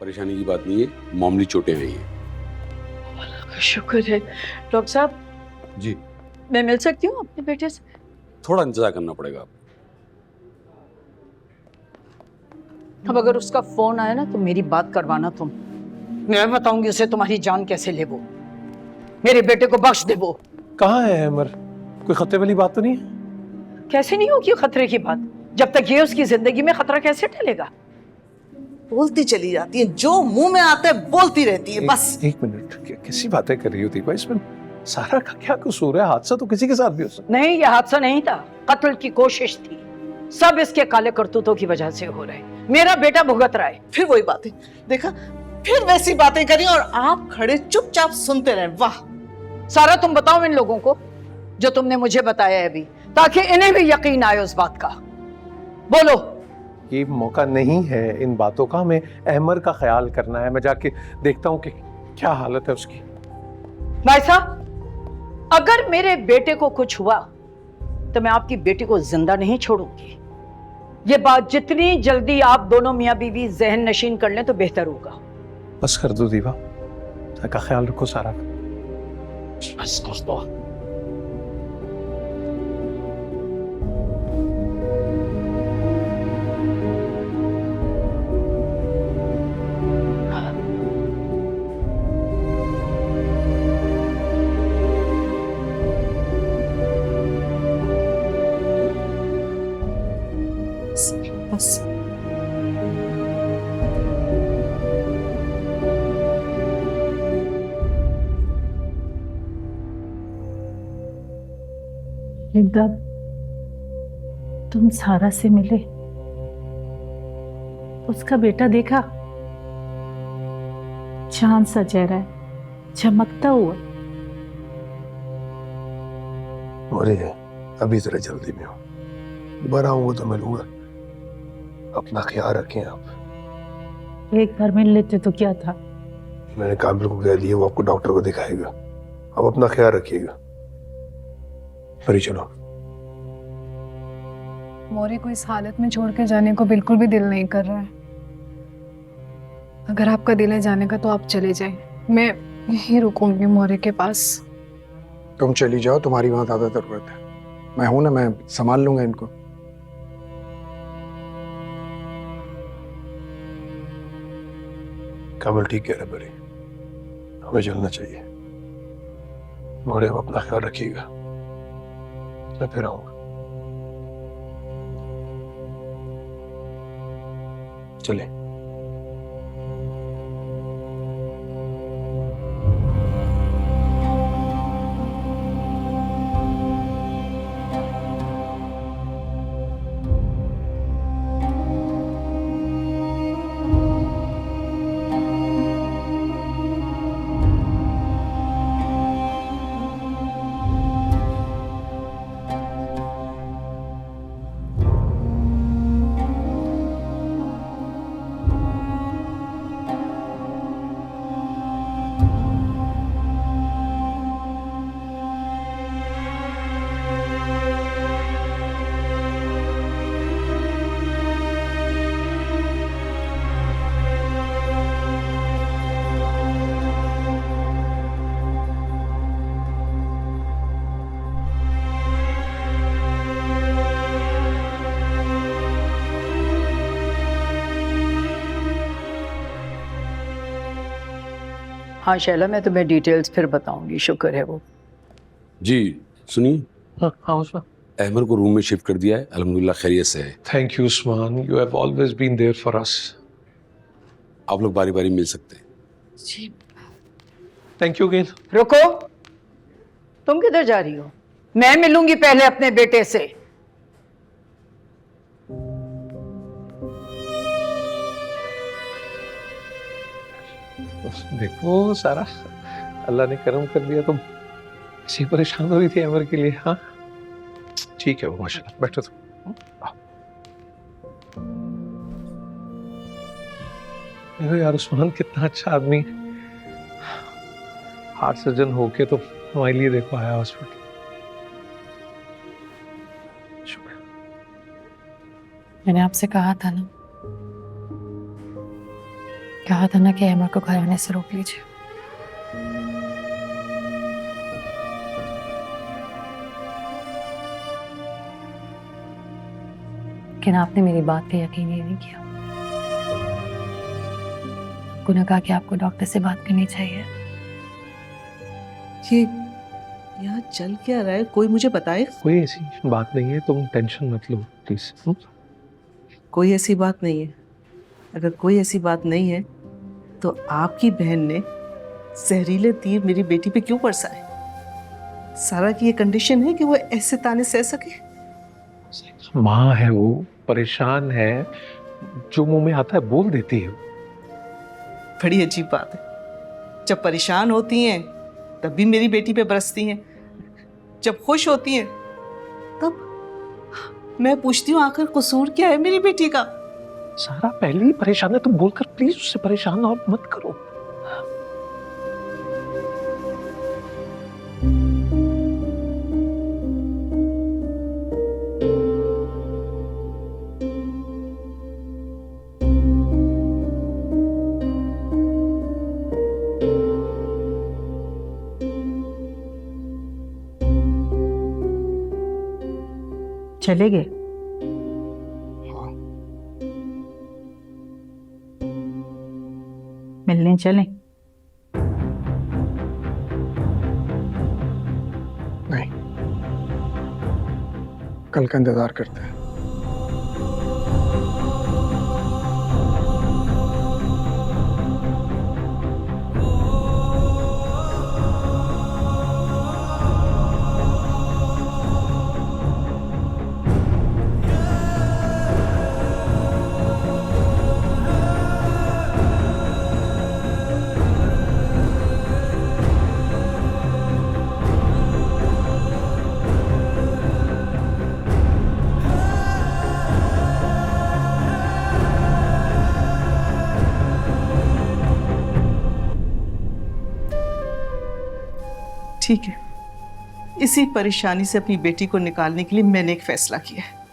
परेशानी की बात नहीं है, मामूली चोटें हैं ये। शुक्र है। डॉक्टर साहब जी, मैं मिल सकती हूँ अपने बेटे से? थोड़ा इंतजार करना पड़ेगा आपको। अब अगर उसका फोन आया ना तो मेरी बात करवाना तुम। मैं बताऊंगी उसे तुम्हारी जान कैसे ले वो। मेरे बेटे को बख्श दे वो। कहाँ है अमर? कोई खतरे वाली बात तो नहीं है? कैसे नहीं होगी खतरे की बात? जब तक ये उसकी जिंदगी में खतरा कैसे टलेगा? बोलती चली जाती है, जो मुंह में आता है बोलती रहती है बस। एक मिनट, कैसी बातें कर रही हो दीपा? इसमें सारा का क्या कसूर है? हादसा तो किसी के साथ भी हो सकता। नहीं, ये हादसा नहीं था, कत्ल की कोशिश थी। सब इसके काले करतूतों की वजह से हो रहा है। मेरा बेटा भुगत रहा है। फिर वही बातें, देखा, फिर वैसी बातें करी और आप खड़े चुपचाप सुनते रहे। वाह। सारा तुम बताओ इन लोगों को जो तुमने मुझे बताया है अभी, ताकि इन्हें भी यकीन आए उस बात का। बोलो। ये मौका नहीं है इन बातों का। हमें अहमर का ख्याल करना है। मैं जाके देखता हूँ कि क्या हालत है उसकी। भाई साहब, अगर मेरे बेटे को कुछ हुआ तो मैं आपकी बेटी को जिंदा नहीं छोड़ूंगी। ये बात जितनी जल्दी आप दोनों मियां बीवी जहन नशीन कर लें तो बेहतर होगा। बस कर दो दीपा, का ख्याल रखो सारा। बस कर दो। बस जब तुम सारा से मिले, उसका बेटा देखा? चांद सा चेहरा है, चमकता हुआ। अरे अभी जरा जल्दी में हूँ, दोबारा आऊंगा तो मिलूंगा। अपना ख्याल रखें आप। एक बार मिल लेते तो क्या था? मैंने काबिल को कह दिया, वो आपको डॉक्टर को दिखाएगा। अब अपना ख्याल रखिएगा। परी चलो। मोरे को इस हालत में छोड़ के जाने को बिल्कुल भी दिल नहीं कर रहा है। अगर आपका दिल है जाने का तो आप चले जाएं, मैं यहीं रुकूंगी मोरे के पास। तुम चली जाओ, तुम्हारी वहां ज्यादा जरूरत है। मैं हूं ना, मैं संभाल लूंगा इनको। काबिल ठीक कह रहा परी, हमें चलना चाहिए। मोरे, अपना ख्याल रखिएगा, मैं फिर आऊंगा। चले। हाँ शैला, मैं तुम्हें डिटेल्स फिर बताऊंगी। शुक्र है वो। जी सुनिए, हाँ उस्मान। अहमर को रूम में शिफ्ट कर दिया है, अल्हम्दुलिल्लाह खैरियत से है। Thank you Usman, you have always been there for us. आप लोग बारी बारी मिल सकते हैं। जी। Thank you again. रुको, तुम किधर जा रही हो? मैं मिलूंगी पहले अपने बेटे से। देखो सारा, अल्लाह ने करम कर दिया। तुम ऐसी परेशान हो रही थी अमर के लिए। हाँ ठीक है वो, माशाल्लाह। बैठो तुम। देखो यार, उस्मान कितना अच्छा आदमी, हार्ट सर्जन होके तो हमारे लिए देखो आया हॉस्पिटल। शुक्र। मैंने आपसे कहा था ना कहा था ना कि अमर को घर आने से रोक लीजिए। लेकिन आपने मेरी बात पे यकीन ही नहीं किया। आपको ने कहा कि आपको डॉक्टर से बात करनी चाहिए। ये यहाँ चल क्या रहा है, कोई मुझे बताए? कोई ऐसी बात नहीं है, तुम टेंशन मत लो प्लीज। कोई ऐसी बात नहीं है। अगर कोई ऐसी बात नहीं है तो आपकी बहन ने जहरीले तीर मेरी बेटी पे क्यों बरसाए? सारा की ये कंडीशन है कि वो ऐसे ताने सह सके? माँ है वो, परेशान है, जो मुंह में आता है बोल देती है। बड़ी अजीब बात है। जब परेशान होती हैं तब भी मेरी बेटी पे बरसती हैं, जब खुश होती हैं तब मैं पूछती हूँ आखिर कसूर क्या है मेरी बेटी का? सारा पहले ही परेशान है, तुम बोलकर प्लीज उससे परेशान और मत करो। चले गए? हाँ मिलने चलें? नहीं, कल का इंतजार करते हैं। ठीक है, इसी परेशानी से अपनी बेटी को निकालने के लिए मैंने एक फैसला किया है।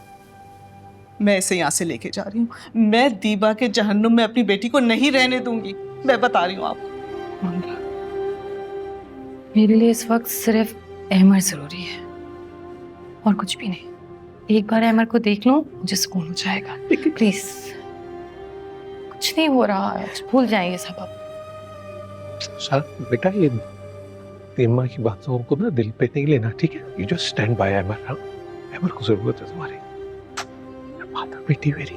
मैं इसे यहाँ से लेके जा रही हूँ। मैं दीबा के जहन्नुम में अपनी बेटी को नहीं रहने दूंगी। मैं बता रही हूँ आपको। मेरे लिए इस वक्त सिर्फ अमर जरूरी है और कुछ भी नहीं। एक बार अमर को देख लूं मुझे सुकून हो जाएगा। प्लीज, कुछ नहीं हो रहा है, भूल जाएंगे सब अब। सारा बेटा, ये एम्मा की बातों को ना दिल पे नहीं लेना, ठीक है? यू जस्ट स्टैंड बाय अमर। हाँ, अमर को जरूरत है तुम्हारी। फादर बेटी मेरी।